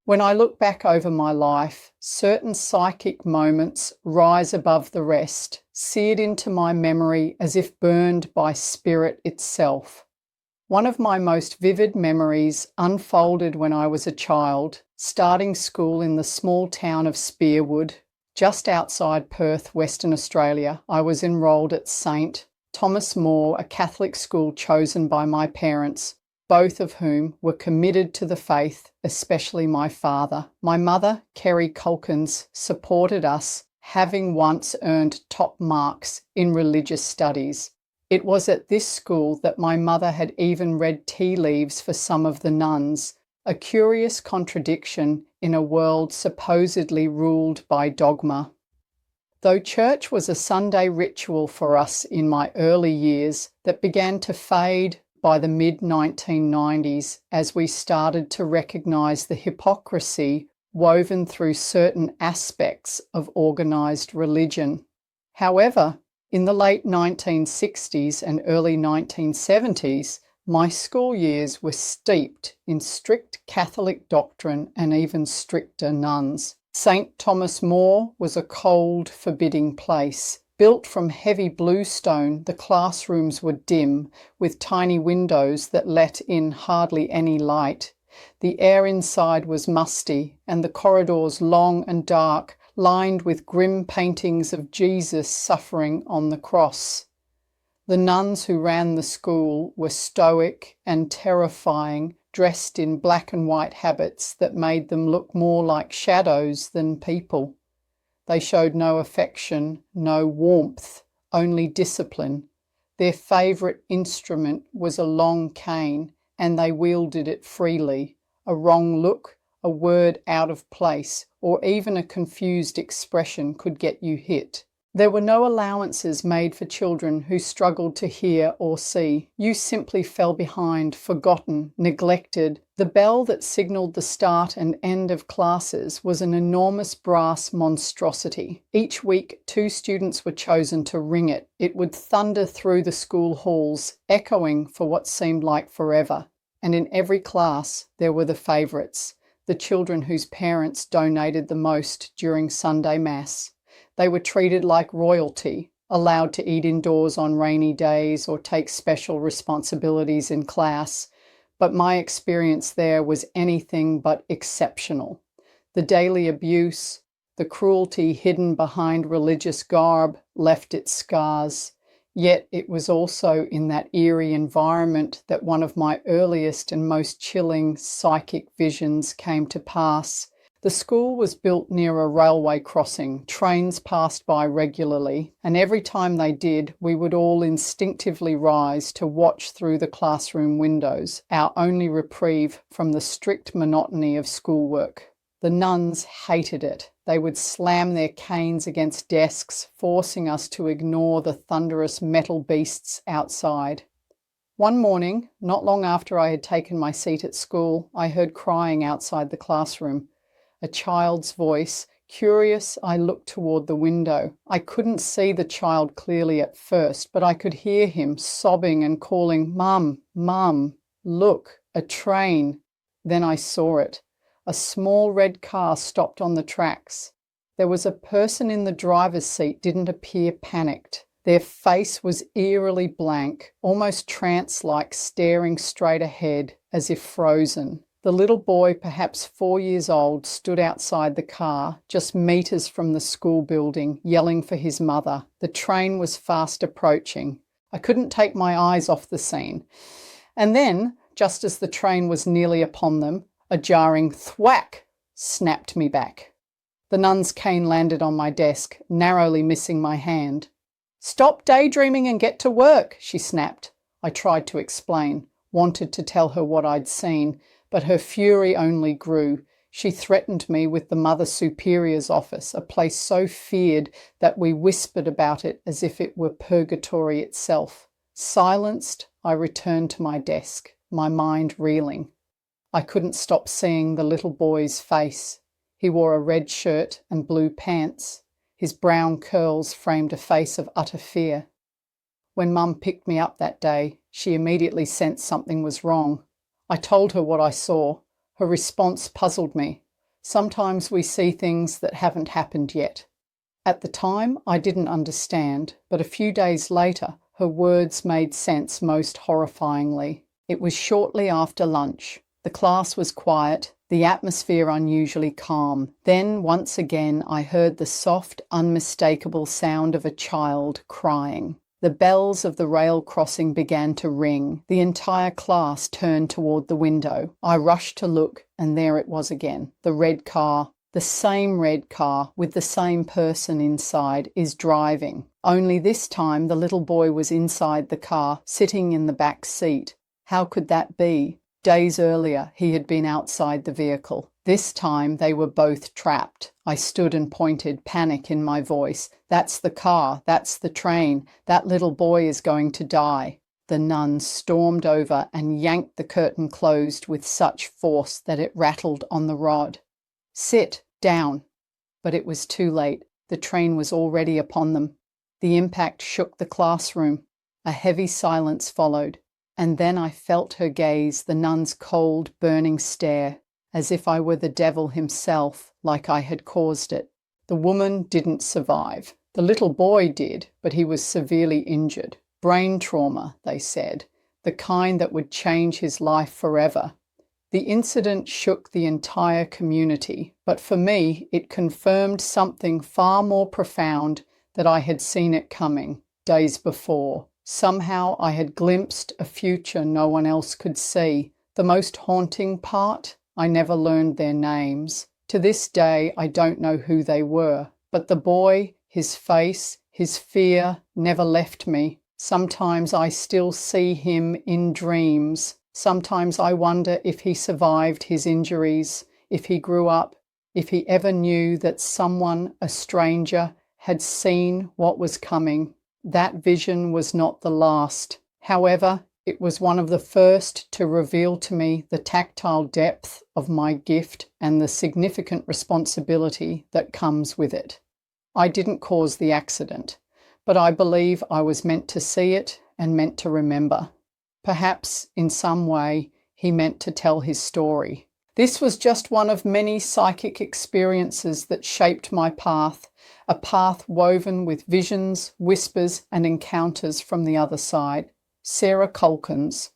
When I look back over my life, certain psychic moments rise above the rest, seared into my memory as if burned by spirit itself. One of my most vivid memories unfolded when I was a child, starting school in the small town of Spearwood, just outside Perth, Western Australia. I was enrolled at St. Thomas More, a Catholic school chosen by my parents, both of whom were committed to the faith, especially my father. My mother, Sarah Kulkens, supported us, having once earned top marks in religious studies. It was at this school that my mother had even read tea leaves for some of the nuns, a curious contradiction in a world supposedly ruled by dogma. Though church was a Sunday ritual for us in my early years that began to fade by the mid-1990s as we started to recognise the hypocrisy woven through certain aspects of organised religion. However, in the late 1960s and early 1970s, my school years were steeped in strict Catholic doctrine and even stricter nuns. St. Thomas More was a cold, forbidding place. Built from heavy bluestone, the classrooms were dim, with tiny windows that let in hardly any light. The air inside was musty, and the corridors long and dark, lined with grim paintings of Jesus suffering on the cross. The nuns who ran the school were stoic and terrifying, dressed in black and white habits that made them look more like shadows than people. They showed no affection, no warmth, only discipline. Their favourite instrument was a long cane, and they wielded it freely. A wrong look, a word out of place, or even a confused expression could get you hit. There were no allowances made for children who struggled to hear or see. You simply fell behind, forgotten, neglected. The bell that signalled the start and end of classes was an enormous brass monstrosity. Each week, 2 students were chosen to ring it. It would thunder through the school halls, echoing for what seemed like forever. And in every class, there were the favourites, the children whose parents donated the most during Sunday Mass. They were treated like royalty, allowed to eat indoors on rainy days or take special responsibilities in class. But my experience there was anything but exceptional. The daily abuse, the cruelty hidden behind religious garb left its scars. Yet it was also in that eerie environment that one of my earliest and most chilling psychic visions came to pass. The school was built near a railway crossing. Trains passed by regularly, and every time they did, we would all instinctively rise to watch through the classroom windows, our only reprieve from the strict monotony of schoolwork. The nuns hated it. They would slam their canes against desks, forcing us to ignore the thunderous metal beasts outside. One morning, not long after I had taken my seat at school, I heard crying outside the classroom. A child's voice. Curious, I looked toward the window. I couldn't see the child clearly at first, but I could hear him sobbing and calling, "Mum, Mum, look, a train." Then I saw it. A small red car stopped on the tracks. There was a person in the driver's seat, didn't appear panicked. Their face was eerily blank, almost trance-like, staring straight ahead, as if frozen. The little boy, perhaps 4 years old, stood outside the car, just meters from the school building, yelling for his mother. The train was fast approaching. I couldn't take my eyes off the scene. And then, just as the train was nearly upon them, a jarring thwack snapped me back. The nun's cane landed on my desk, narrowly missing my hand. "Stop daydreaming and get to work," she snapped. I tried to explain, wanted to tell her what I'd seen, but her fury only grew. She threatened me with the Mother Superior's office, a place so feared that we whispered about it as if it were purgatory itself. Silenced, I returned to my desk, my mind reeling. I couldn't stop seeing the little boy's face. He wore a red shirt and blue pants. His brown curls framed a face of utter fear. When Mum picked me up that day, she immediately sensed something was wrong. I told her what I saw. Her response puzzled me. Sometimes we see things that haven't happened yet. At the time, I didn't understand, but a few days later, her words made sense most horrifyingly. It was shortly after lunch. The class was quiet, the atmosphere unusually calm. Then, once again, I heard the soft, unmistakable sound of a child crying. The bells of the rail crossing began to ring. The entire class turned toward the window. I rushed to look, and there it was again. The red car, the same red car with the same person inside, is driving. Only this time the little boy was inside the car, sitting in the back seat. How could that be? Days earlier, he had been outside the vehicle. This time they were both trapped. I stood and pointed, panic in my voice. That's the car, that's the train, that little boy is going to die. The nun stormed over and yanked the curtain closed with such force that it rattled on the rod. Sit down. But it was too late. The train was already upon them. The impact shook the classroom. A heavy silence followed. And then I felt her gaze, the nun's cold, burning stare, as if I were the devil himself, like I had caused it. The woman didn't survive. The little boy did, but he was severely injured. Brain trauma, they said, the kind that would change his life forever. The incident shook the entire community, but for me, it confirmed something far more profound that I had seen it coming days before. Somehow I had glimpsed a future no one else could see. The most haunting part? I never learned their names. To this day, I don't know who they were. But the boy, his face, his fear never left me. Sometimes I still see him in dreams. Sometimes I wonder if he survived his injuries, if he grew up, if he ever knew that someone, a stranger, had seen what was coming. That vision was not the last. However, it was one of the first to reveal to me the tactile depth of my gift and the significant responsibility that comes with it. I didn't cause the accident, but I believe I was meant to see it and meant to remember. Perhaps, in some way, he meant to tell his story. This was just one of many psychic experiences that shaped my path, a path woven with visions, whispers, and encounters from the other side. Sarah Kulkens,